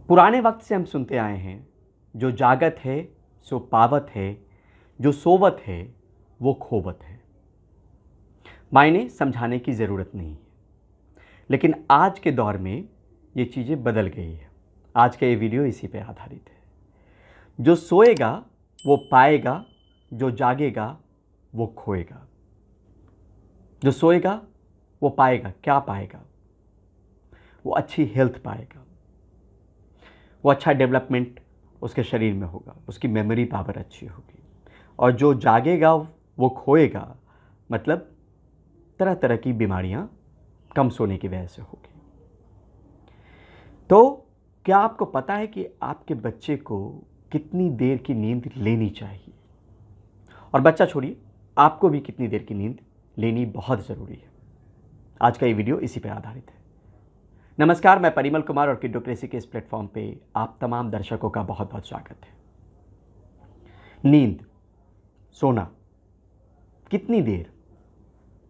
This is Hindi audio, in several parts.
पुराने वक्त से हम सुनते आए हैं, जो जागत है सो पावत है, जो सोवत है वो खोवत है। मायने समझाने की ज़रूरत नहीं है, लेकिन आज के दौर में ये चीज़ें बदल गई है। आज का ये वीडियो इसी पे आधारित है। जो सोएगा वो पाएगा, जो जागेगा वो खोएगा। जो सोएगा वो पाएगा, क्या पाएगा? वो अच्छी हेल्थ पाएगा, वो अच्छा डेवलपमेंट उसके शरीर में होगा, उसकी मेमोरी पावर अच्छी होगी। और जो जागेगा वो खोएगा, मतलब तरह तरह की बीमारियां कम सोने की वजह से होगी। तो क्या आपको पता है कि आपके बच्चे को कितनी देर की नींद लेनी चाहिए? और बच्चा छोड़िए, आपको भी कितनी देर की नींद लेनी बहुत ज़रूरी है। आज का ये वीडियो इसी पर आधारित है। नमस्कार, मैं परिमल कुमार और किड्डोक्रेसी के इस प्लेटफॉर्म पे आप तमाम दर्शकों का बहुत बहुत स्वागत है। नींद, सोना कितनी देर,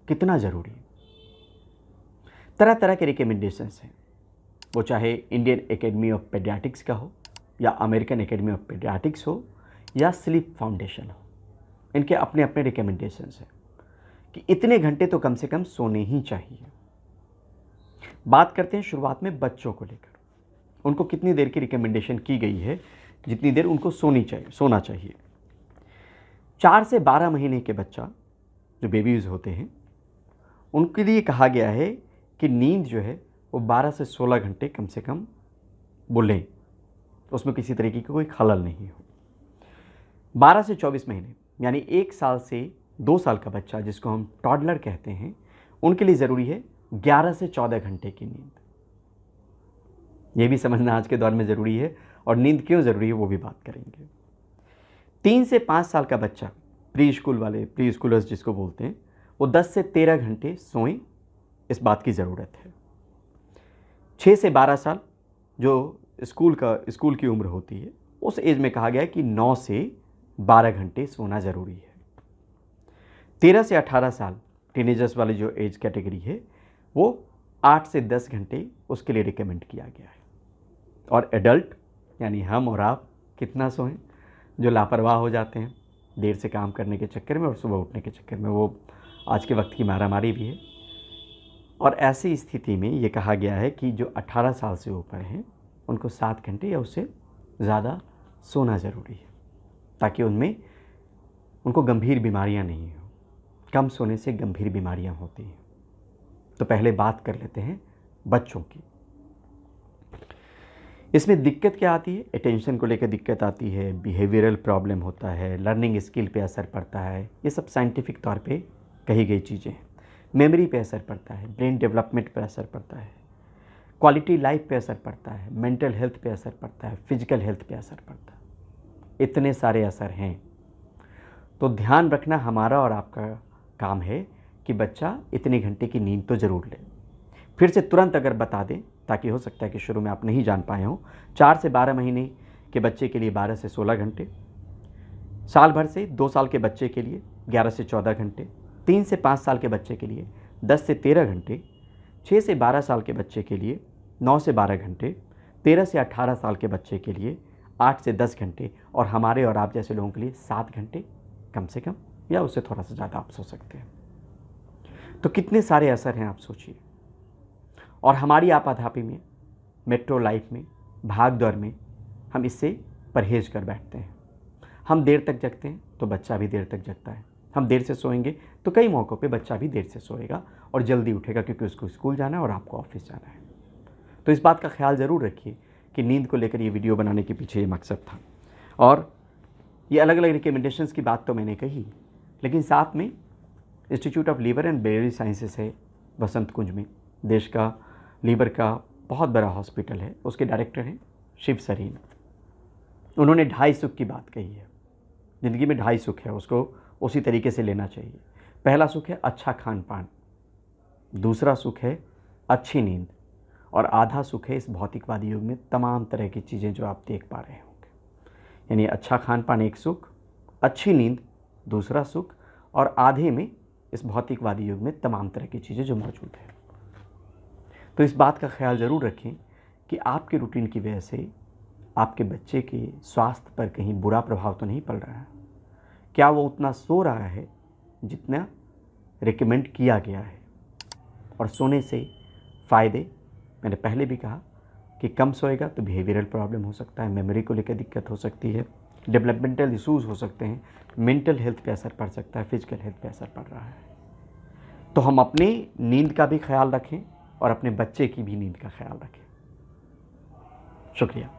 कितना ज़रूरी? तरह तरह के रिकमेंडेशंस हैं, वो चाहे इंडियन एकेडमी ऑफ पेडियाट्रिक्स का हो या अमेरिकन एकेडमी ऑफ पेडियाट्रिक्स हो या स्लीप फाउंडेशन हो। इनके अपने अपने रिकमेंडेशंस हैं कि इतने घंटे तो कम से कम सोने ही चाहिए। बात करते हैं शुरुआत में बच्चों को लेकर, उनको कितनी देर की रिकमेंडेशन की गई है, जितनी देर उनको सोना चाहिए। 4 से 12 महीने के बच्चा जो बेबीज़ होते हैं, उनके लिए कहा गया है कि नींद जो है वो 12 से 16 घंटे कम से कम वो लें, उसमें किसी तरीके की कोई खलल नहीं हो। 12 से 24 महीने यानी 1 साल से 2 साल का बच्चा, जिसको हम टॉडलर कहते हैं, उनके लिए ज़रूरी है 11 से 14 घंटे की नींद। ये भी समझना आज के दौर में ज़रूरी है, और नींद क्यों ज़रूरी है वो भी बात करेंगे। 3 से 5 साल का बच्चा, प्री स्कूलर्स जिसको बोलते हैं, वो 10 से 13 घंटे सोएं, इस बात की ज़रूरत है। 6 से 12 साल जो स्कूल की उम्र होती है, उस एज में कहा गया है कि 9 से 12 घंटे सोना ज़रूरी है। 13 से 18 साल टीनेजर्स वाली जो एज कैटेगरी है, वो 8 से 10 घंटे उसके लिए रिकमेंड किया गया है। और एडल्ट यानी हम और आप कितना सोएं? जो लापरवाह हो जाते हैं देर से काम करने के चक्कर में और सुबह उठने के चक्कर में, वो आज के वक्त की मारामारी भी है। और ऐसी स्थिति में ये कहा गया है कि जो 18 साल से ऊपर हैं, उनको 7 घंटे या उससे ज़्यादा सोना ज़रूरी है, ताकि उनको गंभीर बीमारियां नहीं हो। कम सोने से गंभीर बीमारियां होती हैं। तो पहले बात कर लेते हैं बच्चों की। इसमें दिक्कत क्या आती है? अटेंशन को लेकर दिक्कत आती है, बिहेवियरल प्रॉब्लम होता है, लर्निंग स्किल पे असर पड़ता है। ये सब साइंटिफिक तौर पे कही गई चीज़ें हैं। मेमोरी पे असर पड़ता है, ब्रेन डेवलपमेंट पे असर पड़ता है, क्वालिटी लाइफ पे असर पड़ता है, मेंटल हेल्थ पे असर पड़ता है, फिजिकल हेल्थ पे असर पड़ता है। इतने सारे असर हैं। तो ध्यान रखना हमारा और आपका काम है कि बच्चा इतने घंटे की नींद तो ज़रूर ले। फिर से तुरंत अगर बता दें, ताकि हो सकता है कि शुरू में आप नहीं जान पाए हों। 4 से 12 महीने के बच्चे के लिए 12 से 16 घंटे, साल भर से 2 साल के बच्चे के लिए 11 से 14 घंटे, 3 से 5 साल के बच्चे के लिए 10 से 13 घंटे, 6 से 12 साल के बच्चे के लिए 9 से 12 घंटे, 13 से 18 साल के बच्चे के लिए 8 से 10 घंटे, और हमारे और आप जैसे लोगों के लिए 7 घंटे कम से कम, या उससे थोड़ा सा ज़्यादा आप सो सकते हैं। तो कितने सारे असर हैं आप सोचिए। और हमारी आपाधापी में, मेट्रो लाइफ में, भाग दौड़ में हम इससे परहेज कर बैठते हैं। हम देर तक जगते हैं तो बच्चा भी देर तक जगता है। हम देर से सोएंगे तो कई मौक़ों पे बच्चा भी देर से सोएगा और जल्दी उठेगा, क्योंकि उसको स्कूल जाना है और आपको ऑफिस जाना है। तो इस बात का ख्याल ज़रूर रखिए कि नींद को लेकर ये वीडियो बनाने के पीछे ये मकसद था। और ये अलग अलग रिकमेंडेशंस की बात तो मैंने कही, लेकिन साथ में institute of liver and biliary sciences है वसंत कुंज में, देश का लीवर का बहुत बड़ा हॉस्पिटल है। उसके डायरेक्टर हैं शिव सरीन। उन्होंने 2.5 सुख की बात कही है। ज़िंदगी में 2.5 सुख है, उसको उसी तरीके से लेना चाहिए। पहला सुख है अच्छा खान पान, दूसरा सुख है अच्छी नींद, और आधा सुख है इस भौतिकवादी युग में तमाम तरह की चीज़ें जो आप देख पा रहे होंगे। यानी अच्छा खान पान एक सुख, अच्छी नींद दूसरा सुख, और आधे में इस भौतिकवादी युग में तमाम तरह की चीज़ें जो मौजूद हैं। तो इस बात का ख्याल ज़रूर रखें कि आपके रूटीन की वजह से आपके बच्चे के स्वास्थ्य पर कहीं बुरा प्रभाव तो नहीं पड़ रहा है? क्या वो उतना सो रहा है जितना रिकमेंड किया गया है? और सोने से फ़ायदे मैंने पहले भी कहा कि कम सोएगा तो बिहेवियरल प्रॉब्लम हो सकता है, मेमोरी को लेकर दिक्कत हो सकती है, डेवलपमेंटल इश्यूज़ हो सकते हैं, मेंटल हेल्थ पे असर पड़ सकता है, फिजिकल हेल्थ पे असर पड़ रहा है। तो हम अपनी नींद का भी ख्याल रखें और अपने बच्चे की भी नींद का ख्याल रखें। शुक्रिया।